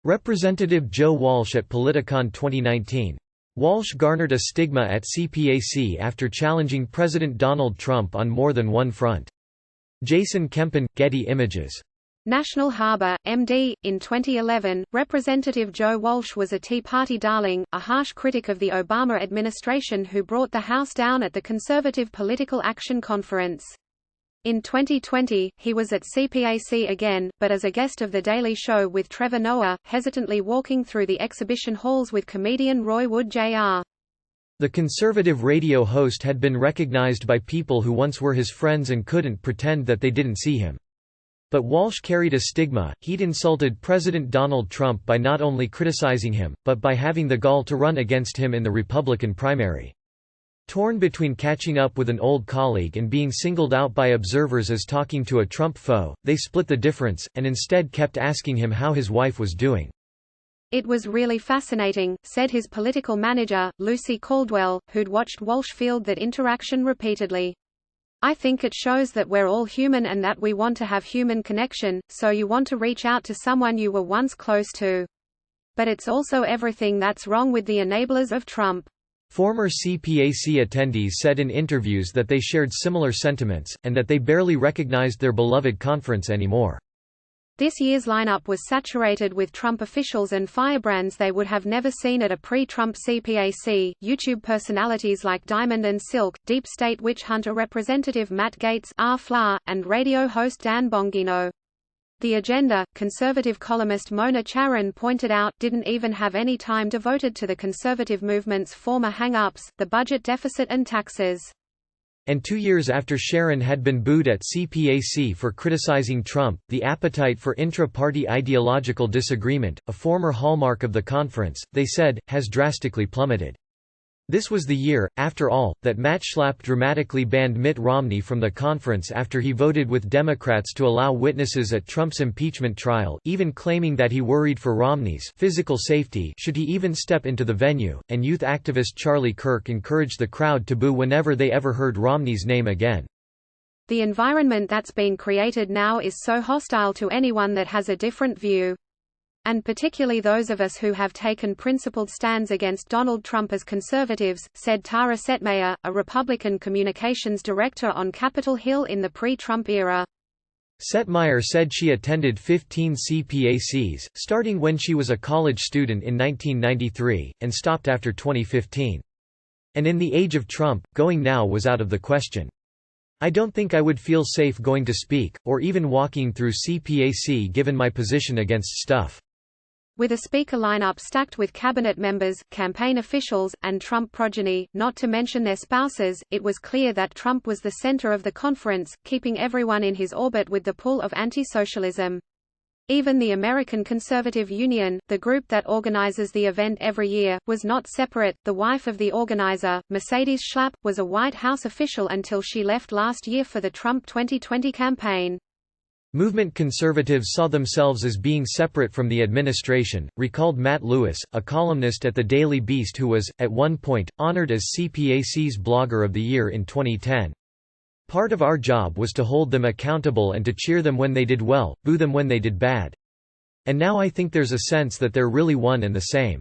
Representative Joe Walsh at Politicon 2019. Walsh garnered a stigma at CPAC after challenging President Donald Trump on more than one front. Jason Kempin, Getty Images. National Harbor, MD. In 2011, Representative Joe Walsh was a Tea Party darling, a harsh critic of the Obama administration who brought the House down at the Conservative Political Action Conference. In 2020, he was at CPAC again, but as a guest of The Daily Show with Trevor Noah, hesitantly walking through the exhibition halls with comedian Roy Wood Jr. The conservative radio host had been recognized by people who once were his friends and couldn't pretend that they didn't see him. But Walsh carried a stigma. He'd insulted President Donald Trump by not only criticizing him, but by having the gall to run against him in the Republican primary. Torn between catching up with an old colleague and being singled out by observers as talking to a Trump foe, they split the difference, and instead kept asking him how his wife was doing. "It was really fascinating," said his political manager, Lucy Caldwell, who'd watched Walsh field that interaction repeatedly. "I think it shows that we're all human and that we want to have human connection, so you want to reach out to someone you were once close to. But it's also everything that's wrong with the enablers of Trump." Former CPAC attendees said in interviews that they shared similar sentiments, and that they barely recognized their beloved conference anymore. This year's lineup was saturated with Trump officials and firebrands they would have never seen at a pre-Trump CPAC, YouTube personalities like Diamond and Silk, Deep State witch hunter Representative Matt Gaetz and radio host Dan Bongino. The agenda, conservative columnist Mona Charen pointed out, didn't even have any time devoted to the conservative movement's former hang-ups, the budget deficit and taxes. And 2 years after Sharon had been booed at CPAC for criticizing Trump, the appetite for intra-party ideological disagreement, a former hallmark of the conference, they said, has drastically plummeted. This was the year, after all, that Matt Schlapp dramatically banned Mitt Romney from the conference after he voted with Democrats to allow witnesses at Trump's impeachment trial, even claiming that he worried for Romney's physical safety should he even step into the venue, and youth activist Charlie Kirk encouraged the crowd to boo whenever they ever heard Romney's name again. The environment that's been created now is so hostile to anyone that has a different view. And particularly those of us who have taken principled stands against Donald Trump as conservatives, said Tara Setmayer, a Republican communications director on Capitol Hill in the pre-Trump era. Setmayer said she attended 15 CPACs, starting when she was a college student in 1993, and stopped after 2015. And in the age of Trump, going now was out of the question. "I don't think I would feel safe going to speak, or even walking through CPAC given my position against stuff." With a speaker lineup stacked with cabinet members, campaign officials, and Trump progeny, not to mention their spouses, it was clear that Trump was the center of the conference, keeping everyone in his orbit with the pull of anti-socialism. Even the American Conservative Union, the group that organizes the event every year, was not separate. The wife of the organizer, Mercedes Schlapp, was a White House official until she left last year for the Trump 2020 campaign. Movement conservatives saw themselves as being separate from the administration, recalled Matt Lewis, a columnist at the Daily Beast who was, at one point, honored as CPAC's Blogger of the Year in 2010. "Part of our job was to hold them accountable and to cheer them when they did well, boo them when they did bad. And now I think there's a sense that they're really one and the same.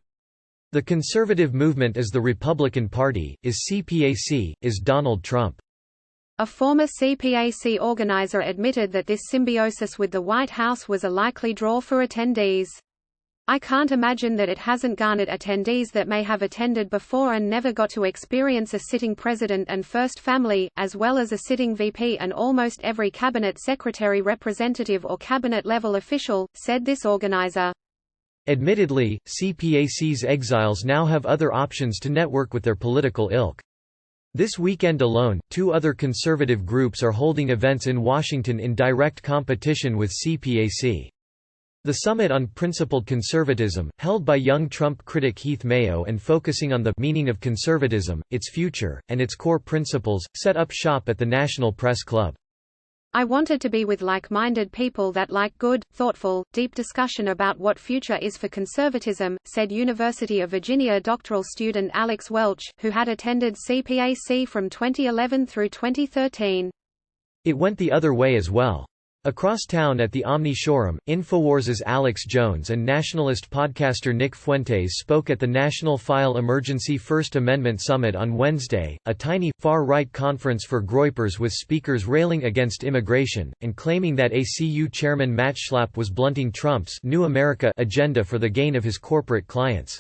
The conservative movement is the Republican Party, is CPAC, is Donald Trump." A former CPAC organizer admitted that this symbiosis with the White House was a likely draw for attendees. "I can't imagine that it hasn't garnered attendees that may have attended before and never got to experience a sitting president and first family, as well as a sitting VP and almost every cabinet secretary representative or cabinet-level official," said this organizer. Admittedly, CPAC's exiles now have other options to network with their political ilk. This weekend alone, 2 other conservative groups are holding events in Washington in direct competition with CPAC. The Summit on Principled Conservatism, held by young Trump critic Heath Mayo and focusing on the meaning of conservatism, its future, and its core principles, set up shop at the National Press Club. "I wanted to be with like-minded people that like good, thoughtful, deep discussion about what future is for conservatism," said University of Virginia doctoral student Alex Welch, who had attended CPAC from 2011 through 2013. "It went the other way as well. Across town at the Omni Showroom, Infowars's Alex Jones and nationalist podcaster Nick Fuentes spoke at the National File Emergency First Amendment Summit on Wednesday, a tiny, far-right conference for groypers with speakers railing against immigration, and claiming that ACU chairman Matt Schlapp was blunting Trump's New America agenda for the gain of his corporate clients.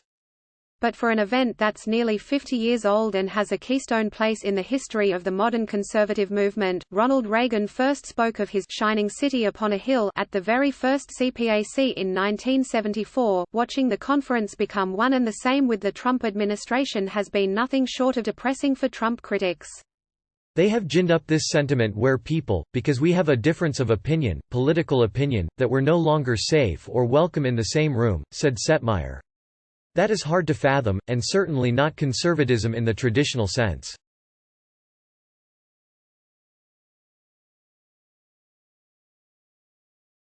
But for an event that's nearly 50 years old and has a keystone place in the history of the modern conservative movement, Ronald Reagan first spoke of his shining city upon a hill at the very first CPAC in 1974. Watching the conference become one and the same with the Trump administration has been nothing short of depressing for Trump critics. They have ginned up this sentiment where people, because we have a difference of opinion, political opinion, that we're no longer safe or welcome in the same room, said Setmeyer. That is hard to fathom, and certainly not conservatism in the traditional sense.